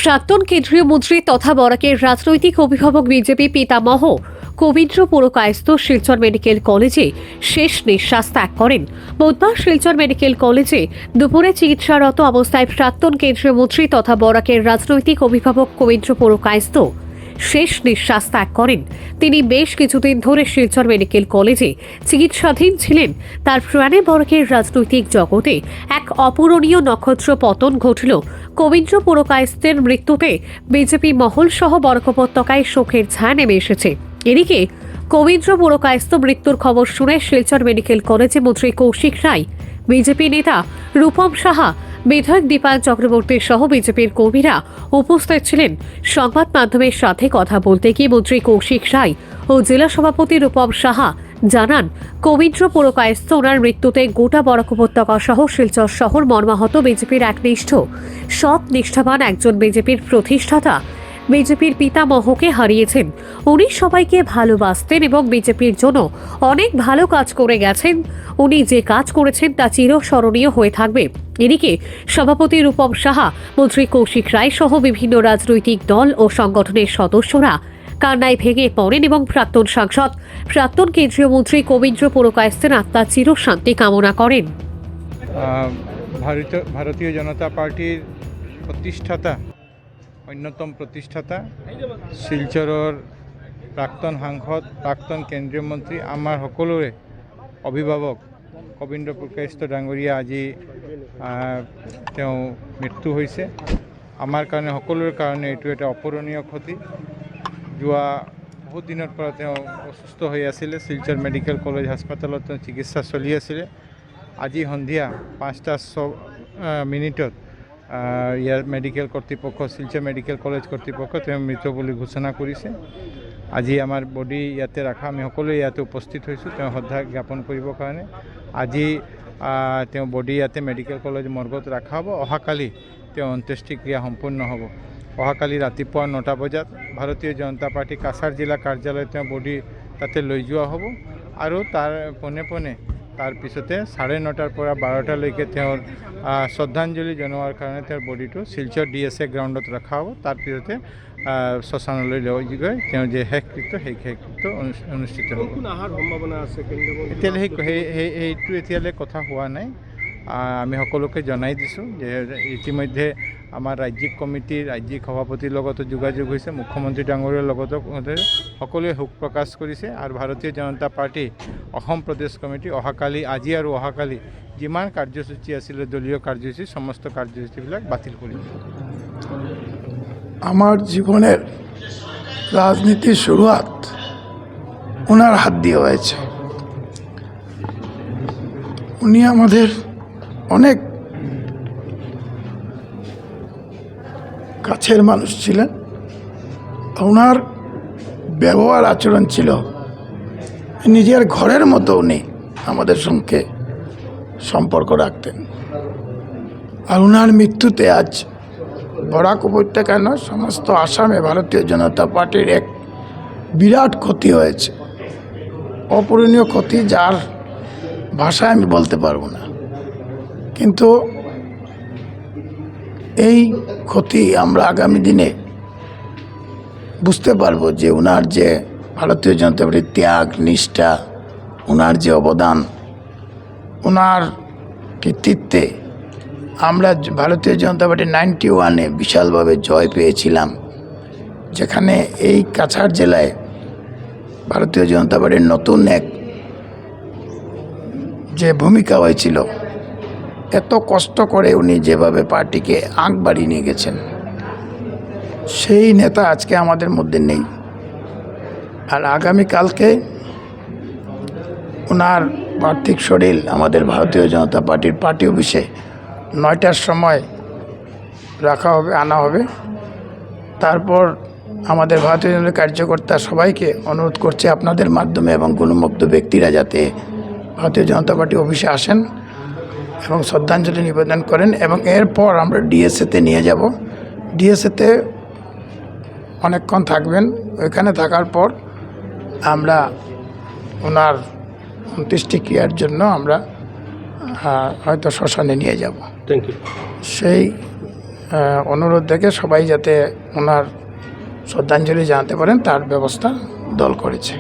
প্রাক্তন কেন্দ্রীয় মন্ত্রী তথা বরাকের রাজনৈতিক অভিভাবক বিজেপি পিতামহ কবীন্দ্র পুরকায়স্থ শিলচর মেডিকেল কলেজে শেষ নিঃশ্বাস ত্যাগ করেন। বুধবার শিলচর মেডিকেল কলেজে দুপুরে চিকিৎসারত অবস্থায় প্রাক্তন কেন্দ্রীয় মন্ত্রী তথা বরাকের রাজনৈতিক অভিভাবক কবীন্দ্র পুরকায়স্থ শেষ নিঃশ্বাস ত্যাগ করেন। তিনি বেশ কিছুদিন ধরে শিলচর মেডিকেল কলেজে চিকিৎসাধীন ছিলেন। তার প্রাণে বরাকের রাজনৈতিক জগতে এক অপূরণীয় নক্ষত্র পতন ঘটল। কবীন্দ্র পুরকায়স্থের মৃত্যুতে বিজেপি মহল সহ বরাক উপত্যকায় শোকের ছায়া নেমে এসেছে। এদিকে কবীন্দ্র পুরকায়স্থ মৃত্যুর খবর শুনে শিলচর মেডিকেল কলেজে মন্ত্রী কৌশিক রায়, বিজেপি নেতা রূপম সাহা, বিধায়ক দীপায়ন চক্রবর্তী সহ বিজেপির কর্মীরা উপস্থিত ছিলেন। সংবাদ মাধ্যমের সাথে কথা বলতে গিয়ে মন্ত্রী কৌশিক রায় ও জেলা সভাপতি রূপম সাহা জানান, কবীন্দ্র পুরকায়স্থ ওনার মৃত্যুতে গোটা বরাক উপত্যকা সহ শিলচর শহর মর্মাহত। বিজেপির একনিষ্ঠ সৎ নিষ্ঠাবান একজন বিজেপির প্রতিষ্ঠাতা বিজেপির পিতামহকে হারিয়েছেন। উনি সবাইকে ভালোবাসতেন এবং বিজেপির জন্য অনেক ভালো কাজ করে গেছেন। উনি যে কাজ করেছেন তা চিরস্মরণীয় হয়ে থাকবে। এদিকে সভাপতি রূপম সাহা, মন্ত্রী কৌশিক রায় সহ বিভিন্ন রাজনৈতিক দল ও সংগঠনের সদস্যরা কান্নায় ভেঙে পড়েন এবং প্রাক্তন সাংসদ, প্রাক্তন কেন্দ্রীয় মন্ত্রী কবীন্দ্র পুরকায়স্থের আত্মার চিরশান্তি কামনা করেন। ভারতীয় জনতা পার্টির প্রতিষ্ঠাতা, অন্যতম প্রতিষ্ঠাতা, শিলচৰৰ প্ৰাক্তন সাংসদ, প্ৰাক্তন কেন্দ্ৰীয় মন্ত্ৰী, আমাৰ সকলোৰে অভিভাৱক কবীন্দ্ৰ পুৰকায়স্থ ডাঙৰীয়া আজি তেওঁ মৃত্যু হৈছে। আমাৰ কাৰণে, সকলোৰে কাৰণে এইটো এটা অপূৰণীয় ক্ষতি। যোৱা বহুত দিনৰ পৰা তেওঁ অসুস্থ হৈ আছিলে। শিলচৰ মেডিকেল কলেজ হাস্পাতালত তেওঁ চিকিৎসা চলি আছিলে। আজি সন্ধিয়া 5:06 ইয়াৰ মেডিকেল কৰ্তৃপক্ষ, শিলচৰ মেডিকেল কলেজ কৰ্তৃপক্ষ তেওঁ মৃত বুলি ঘোষণা কৰিছে। আজি আমাৰ বডি ইয়াতে ৰাখা, আমি সকলোৱে ইয়াতে উপস্থিত হৈছোঁ তেওঁ শ্ৰদ্ধা জ্ঞাপন কৰিবৰ কাৰণে। আজি তেওঁ বডি ইয়াতে মেডিকেল কলেজ মৰ্গত ৰখা হ'ব। অহাকালি তেওঁ অন্ত্যেষ্টিক্ৰিয়া সম্পূৰ্ণ হ'ব। অহাকালি ৰাতিপুৱা 9টা বজাত ভাৰতীয় জনতা পাৰ্টি কাছাৰ জিলা কাৰ্যালয়ত তেওঁ বডি তাতে লৈ যোৱা হ'ব আৰু তাৰ পোনে পোনে তাৰ পিছতে 9:30 পৰা 12টালৈকে তেওঁৰ শ্ৰদ্ধাঞ্জলি জনোৱাৰ কাৰণে তেওঁৰ বডিটো শিলচৰ DSA গ্ৰাউণ্ডত ৰখা হ'ব। তাৰ পিছতে শ্মশানলৈ লৈ গৈ তেওঁ যে শেষকৃত্য, সেই শেষকৃত্য অনুষ্ঠিত হ'ব। সেইটো এতিয়ালৈ কথা হোৱা নাই। আমি সকলোকে জনাই দিছোঁ যে ইতিমধ্যে আমাৰ ৰাজ্যিক কমিটিৰ ৰাজ্যিক সভাপতিৰ লগতো যোগাযোগ হৈছে, মুখ্যমন্ত্ৰী ডাঙৰীয়াৰ লগতো সকলোৱে শোক প্ৰকাশ কৰিছে। আৰু ভাৰতীয় জনতা পাৰ্টি অসম প্ৰদেশ কমিটি অহাকালি, আজি আৰু অহাকালি যিমান কাৰ্যসূচী আছিলে দলীয় কাৰ্যসূচী, সমস্ত কাৰ্যসূচীবিলাক বাতিল কৰিছে। আমার জীবনের রাজনীতির শুরুয়াত ওনার হাত দিয়ে হয়েছে। উনি আমাদের অনেক কাছের মানুষ ছিলেন। ওনার ব্যবহার আচরণ ছিল নিজের ঘরের মতো। উনি আমাদের সঙ্গে সম্পর্ক রাখতেন। আর ওনার মৃত্যুতে আজ বরাক উপত্যকা নয়, সমস্ত আসামে ভারতীয় জনতা পার্টির এক বিরাট ক্ষতি হয়েছে, অপূরণীয় ক্ষতি, যার ভাষায় আমি বলতে পারবো না। কিন্তু এই ক্ষতি আমরা আগামী দিনে বুঝতে পারবো যে ওনার যে ভারতীয় জনতা পার্টির ত্যাগ, নিষ্ঠা, ওনার যে অবদান, ওনার কৃতিত্বে আমরা ভারতীয় জনতা পার্টি 91-এ বিশালভাবে জয় পেয়েছিলাম, যেখানে এই কাছাড় জেলায় ভারতীয় জনতা পার্টির নতুন এক যে ভূমিকা হয়েছিল। এত কষ্ট করে উনি যেভাবে পার্টিকে আঁক বাড়িয়ে নিয়ে গেছেন, সেই নেতা আজকে আমাদের মধ্যে নেই। আর আগামীকালকে ওনার পার্থিব শরীর আমাদের ভারতীয় জনতা পার্টির পার্টি অফিসে 9টার সময় রাখা হবে, আনা হবে। তারপর আমাদের ভারতীয় জনতা কার্যকর্তা সবাইকে অনুরোধ করছে আপনাদের মাধ্যমে এবং গুণমুগ্ধ ব্যক্তিরা যাতে ভারতীয় জনতা পার্টি অফিসে আসেন এবং শ্রদ্ধাঞ্জলি নিবেদন করেন। এবং এরপর আমরা DSAতে নিয়ে যাব। DSAতে অনেকক্ষণ থাকবেন। ওইখানে থাকার পর আমরা ওনার অন্ত্যেষ্টিক্রিয়ার জন্য আমরা হয়তো শ্মশানে নিয়ে যাব। Thank you. সেই অনুরোধ থেকে সবাই যাতে ওনার শ্রদ্ধাঞ্জলি জানাতে পারেন তার ব্যবস্থা দল করেছে।